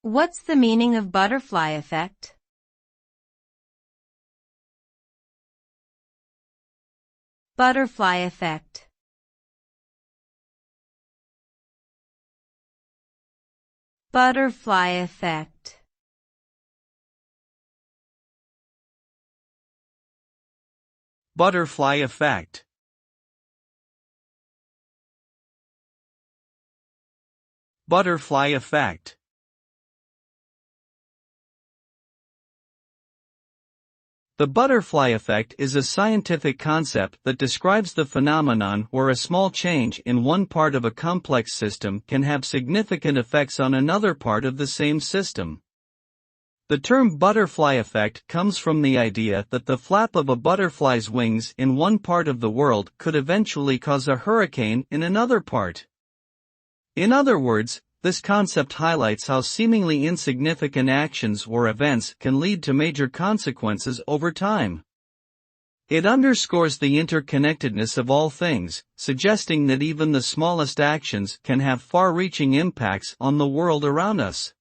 What's the meaning of butterfly effect? Butterfly effect. Butterfly effect. Butterfly effect. Butterfly effect. The butterfly effect is a scientific concept that describes the phenomenon where a small change in one part of a complex system can have significant effects on another part of the same system. The term butterfly effect comes from the idea that the flap of a butterfly's wings in one part of the world could eventually cause a hurricane in another part. In other words, this concept highlights how seemingly insignificant actions or events can lead to major consequences over time. It underscores the interconnectedness of all things, suggesting that even the smallest actions can have far-reaching impacts on the world around us.